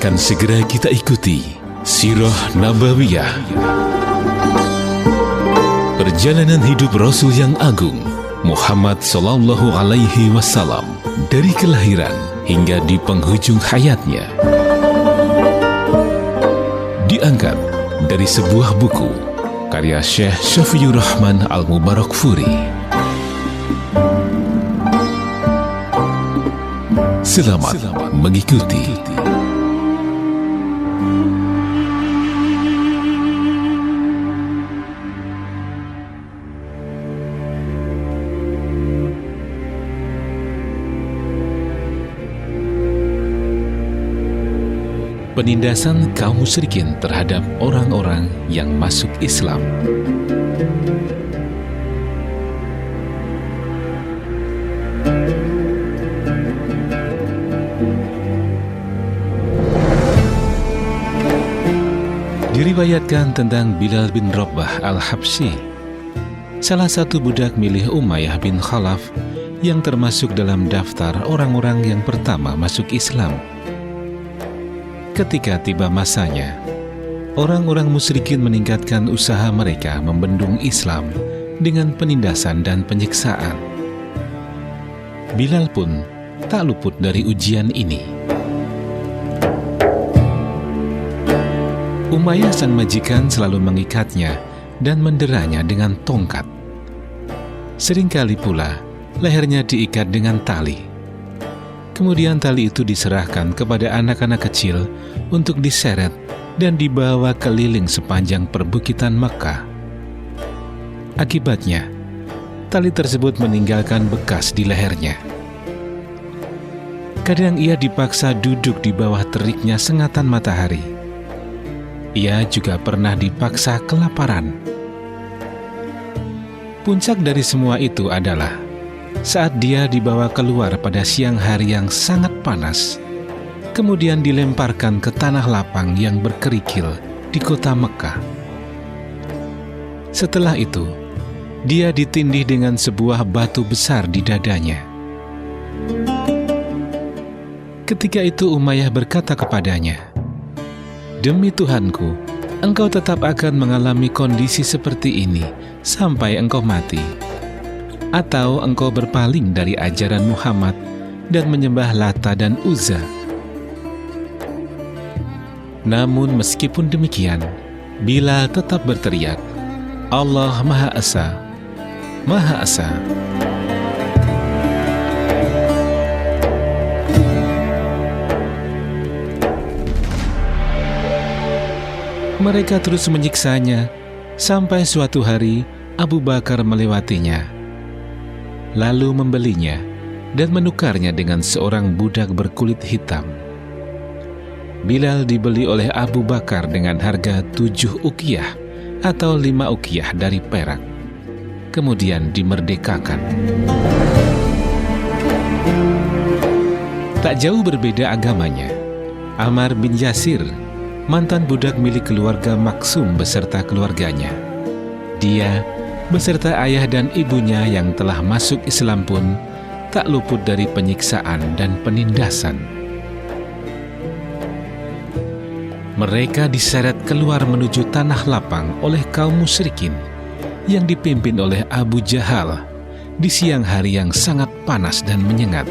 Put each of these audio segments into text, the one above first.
Akan segera kita ikuti Sirah Nabawiyah, perjalanan hidup Rasul yang agung Muhammad Sallallahu Alaihi Wasallam dari kelahiran hingga di penghujung hayatnya. Diangkat dari sebuah buku karya Syekh Syafiur Rahman Al-Mubarakfuri. Selamat mengikuti. Penindasan kaum musyrikin terhadap orang-orang yang masuk Islam. Diriwayatkan tentang Bilal bin Rabah Al-Habsyi, salah satu budak milik Umayyah bin Khalaf yang termasuk dalam daftar orang-orang yang pertama masuk Islam. Ketika tiba masanya, orang-orang musyrikin meningkatkan usaha mereka membendung Islam dengan penindasan dan penyiksaan. Bilal pun tak luput dari ujian ini. Umayyah sang majikan selalu mengikatnya dan menderanya dengan tongkat. Seringkali pula lehernya diikat dengan tali. Kemudian tali itu diserahkan kepada anak-anak kecil untuk diseret dan dibawa keliling sepanjang perbukitan Makkah. Akibatnya, tali tersebut meninggalkan bekas di lehernya. Kadang ia dipaksa duduk di bawah teriknya sengatan matahari. Ia juga pernah dipaksa kelaparan. Puncak dari semua itu adalah saat dia dibawa keluar pada siang hari yang sangat panas, kemudian dilemparkan ke tanah lapang yang berkerikil di kota Mekah. Setelah itu, dia ditindih dengan sebuah batu besar di dadanya. Ketika itu Umayyah berkata kepadanya, "Demi Tuhanku, engkau tetap akan mengalami kondisi seperti ini sampai engkau mati. Atau engkau berpaling dari ajaran Muhammad dan menyembah Lata dan Uzza." Namun meskipun demikian, Bilal tetap berteriak, "Allah Maha Esa, Maha Esa." Mereka terus menyiksanya sampai suatu hari Abu Bakar melewatinya, lalu membelinya dan menukarnya dengan seorang budak berkulit hitam. Bilal dibeli oleh Abu Bakar dengan harga 7 uqiyah atau 5 uqiyah dari perak, kemudian dimerdekakan. Tak jauh berbeda agamanya, Ammar bin Yasir, mantan budak milik keluarga Maksum beserta keluarganya. Dia beserta ayah dan ibunya yang telah masuk Islam pun tak luput dari penyiksaan dan penindasan. Mereka diseret keluar menuju tanah lapang oleh kaum musyrikin yang dipimpin oleh Abu Jahal di siang hari yang sangat panas dan menyengat.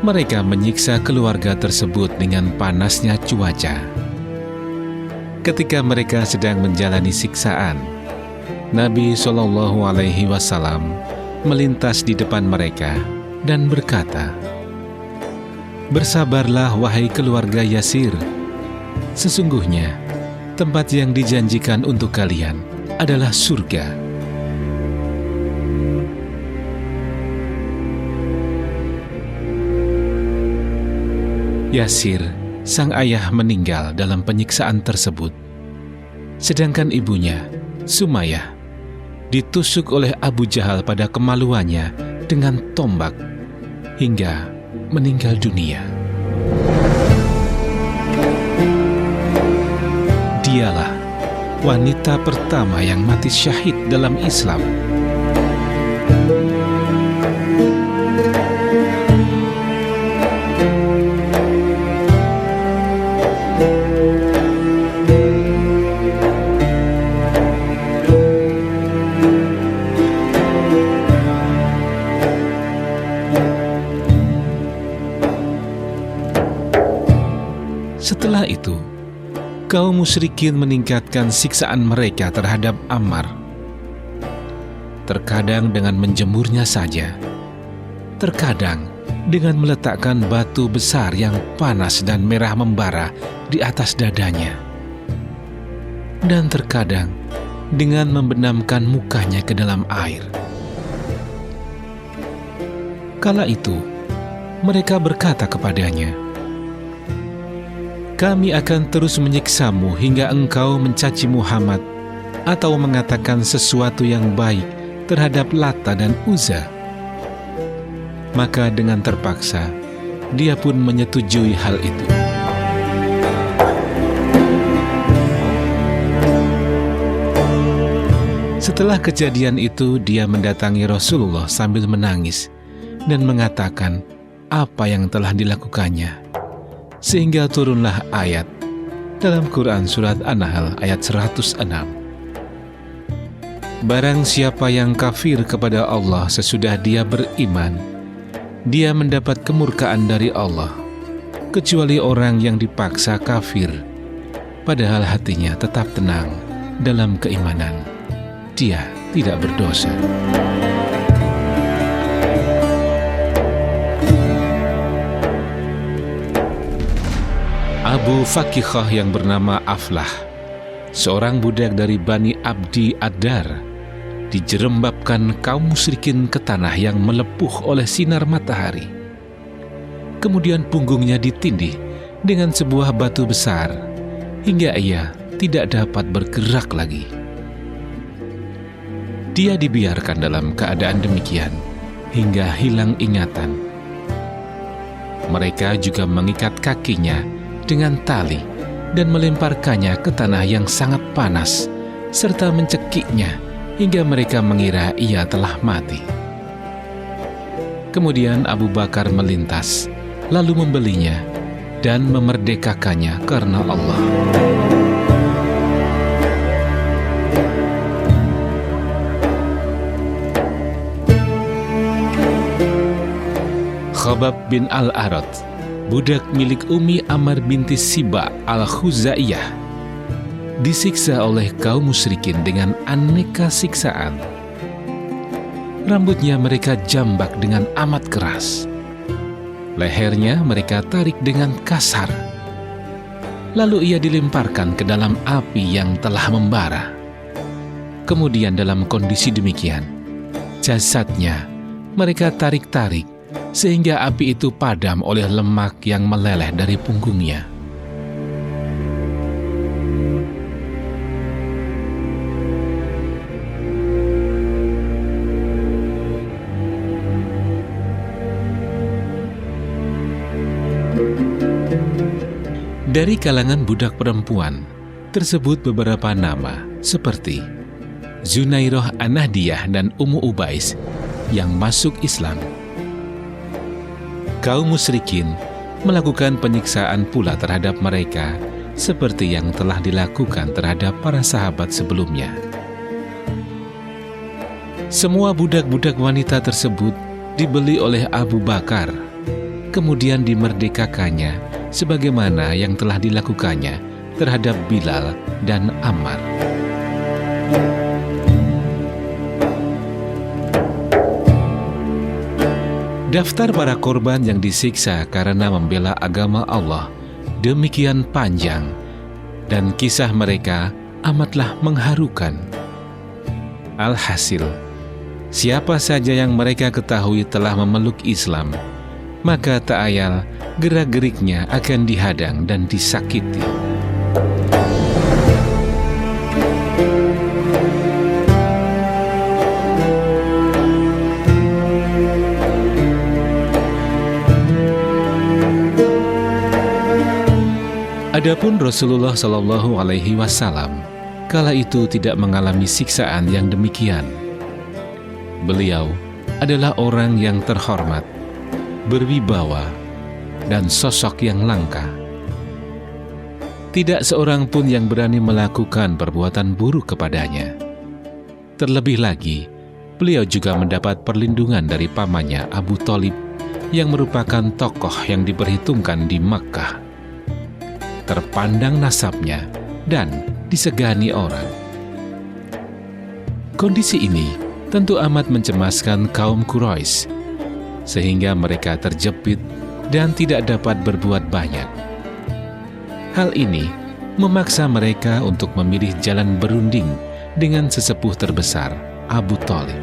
Mereka menyiksa keluarga tersebut dengan panasnya cuaca. Ketika mereka sedang menjalani siksaan, Nabi Shallallahu Alaihi Wasallam melintas di depan mereka dan berkata, "Bersabarlah wahai keluarga Yasir, sesungguhnya tempat yang dijanjikan untuk kalian adalah surga." Yasir, sang ayah, meninggal dalam penyiksaan tersebut. Sedangkan ibunya, Sumayyah, ditusuk oleh Abu Jahal pada kemaluannya dengan tombak hingga meninggal dunia. Dialah wanita pertama yang mati syahid dalam Islam. Setelah itu, kaum musyrikin meningkatkan siksaan mereka terhadap Ammar. Terkadang dengan menjemurnya saja, terkadang dengan meletakkan batu besar yang panas dan merah membara di atas dadanya, dan terkadang dengan membenamkan mukanya ke dalam air. Kala itu, mereka berkata kepadanya, "Kami akan terus menyiksamu hingga engkau mencaci Muhammad atau mengatakan sesuatu yang baik terhadap Lata dan Uzza." Maka dengan terpaksa, dia pun menyetujui hal itu. Setelah kejadian itu, dia mendatangi Rasulullah sambil menangis dan mengatakan apa yang telah dilakukannya. Sehingga turunlah ayat dalam Quran Surat An-Nahl ayat 106. Barang siapa yang kafir kepada Allah sesudah dia beriman, dia mendapat kemurkaan dari Allah, kecuali orang yang dipaksa kafir, padahal hatinya tetap tenang dalam keimanan. Dia tidak berdosa. Abu Fakihah yang bernama Aflah, seorang budak dari Bani Abdi Ad-Dar, dijerembabkan kaum musyrikin ke tanah yang melepuh oleh sinar matahari. Kemudian punggungnya ditindih dengan sebuah batu besar, hingga ia tidak dapat bergerak lagi. Dia dibiarkan dalam keadaan demikian, hingga hilang ingatan. Mereka juga mengikat kakinya dengan tali dan melemparkannya ke tanah yang sangat panas, serta mencekiknya hingga mereka mengira ia telah mati. Kemudian Abu Bakar melintas, lalu membelinya dan memerdekakannya karena Allah. Khabab bin Al-Arad, budak milik Umi Ammar binti Siba Al-Khuzaiyah, disiksa oleh kaum musyrikin dengan aneka siksaan. Rambutnya mereka jambak dengan amat keras. Lehernya mereka tarik dengan kasar. Lalu ia dilemparkan ke dalam api yang telah membara. Kemudian dalam kondisi demikian, jasadnya mereka tarik-tarik sehingga api itu padam oleh lemak yang meleleh dari punggungnya. Dari kalangan budak perempuan tersebut beberapa nama seperti Zunairah An-Nahdiyah dan Ummu Ubais yang masuk Islam. Kaum musyrikin melakukan penyiksaan pula terhadap mereka seperti yang telah dilakukan terhadap para sahabat sebelumnya. Semua budak-budak wanita tersebut dibeli oleh Abu Bakar, kemudian dimerdekakannya sebagaimana yang telah dilakukannya terhadap Bilal dan Ammar. Daftar para korban yang disiksa karena membela agama Allah demikian panjang, dan kisah mereka amatlah mengharukan. Alhasil, siapa saja yang mereka ketahui telah memeluk Islam, maka tak ayal gerak-geriknya akan dihadang dan disakiti. Adapun Rasulullah Shallallahu Alaihi Wasallam kala itu tidak mengalami siksaan yang demikian. Beliau adalah orang yang terhormat, berwibawa, dan sosok yang langka. Tidak seorang pun yang berani melakukan perbuatan buruk kepadanya. Terlebih lagi, beliau juga mendapat perlindungan dari pamannya Abu Thalib yang merupakan tokoh yang diperhitungkan di Makkah. terpandang nasabnya dan disegani orang. Kondisi ini tentu amat mencemaskan kaum Quraisy, sehingga mereka terjepit dan tidak dapat berbuat banyak. Hal ini memaksa mereka untuk memilih jalan berunding dengan sesepuh terbesar, Abu Thalib.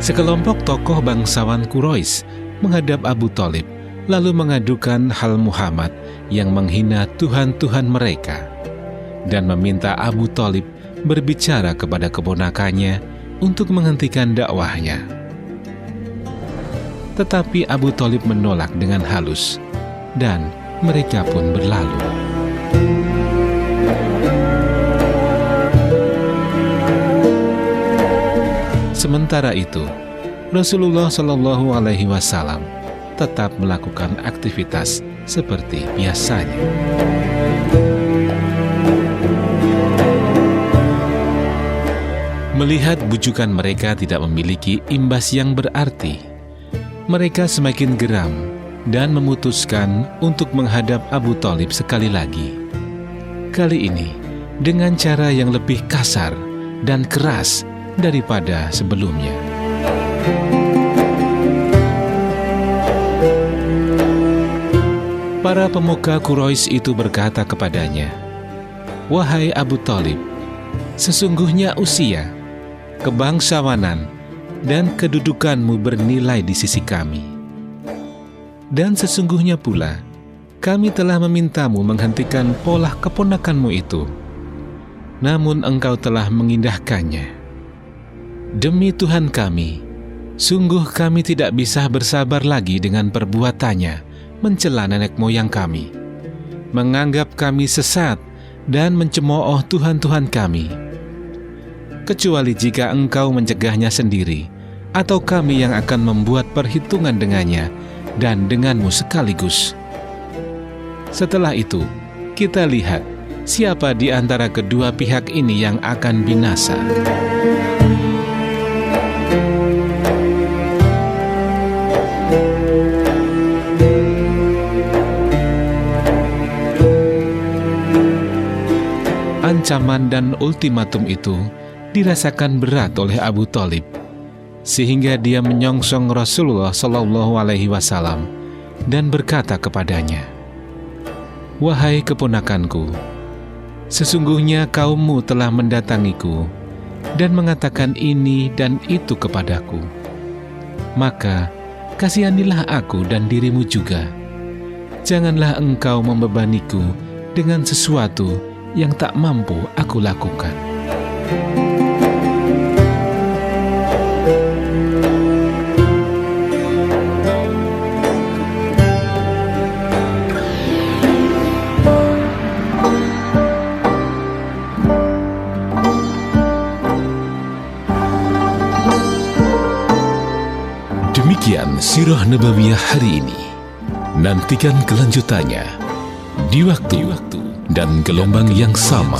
Sekelompok tokoh bangsawan Quraisy menghadap Abu Thalib, lalu mengadukan hal Muhammad yang menghina Tuhan-Tuhan mereka, dan meminta Abu Thalib berbicara kepada keponakannya untuk menghentikan dakwahnya. Tetapi Abu Thalib menolak dengan halus, dan mereka pun berlalu. Sementara itu, Rasulullah Shallallahu Alaihi Wasallam tetap melakukan aktivitas seperti biasanya. Melihat bujukan mereka tidak memiliki imbas yang berarti, mereka semakin geram dan memutuskan untuk menghadap Abu Thalib sekali lagi. Kali ini dengan cara yang lebih kasar dan keras daripada sebelumnya. Para pemuka Quraisy itu berkata kepadanya, "Wahai Abu Thalib, sesungguhnya usia, kebangsawanan, dan kedudukanmu bernilai di sisi kami. Dan sesungguhnya pula, kami telah memintamu menghentikan polah keponakanmu itu. Namun engkau telah mengindahkannya. Demi Tuhan kami, sungguh kami tidak bisa bersabar lagi dengan perbuatannya mencela nenek moyang kami, menganggap kami sesat dan mencemooh Tuhan-Tuhan kami. Kecuali jika engkau mencegahnya sendiri, atau kami yang akan membuat perhitungan dengannya dan denganmu sekaligus. Setelah itu, kita lihat siapa di antara kedua pihak ini yang akan binasa." Ancaman dan ultimatum itu dirasakan berat oleh Abu Thalib, sehingga dia menyongsong Rasulullah Shallallahu Alaihi Wasallam dan berkata kepadanya, "Wahai keponakanku, sesungguhnya kaummu telah mendatangiku dan mengatakan ini dan itu kepadaku. Maka kasihanilah aku dan dirimu juga. Janganlah engkau membebaniku dengan sesuatu yang tak mampu aku lakukan." Demikian Sirah Nabawiyah hari ini. Nantikan kelanjutannya di waktu dan gelombang yang sama.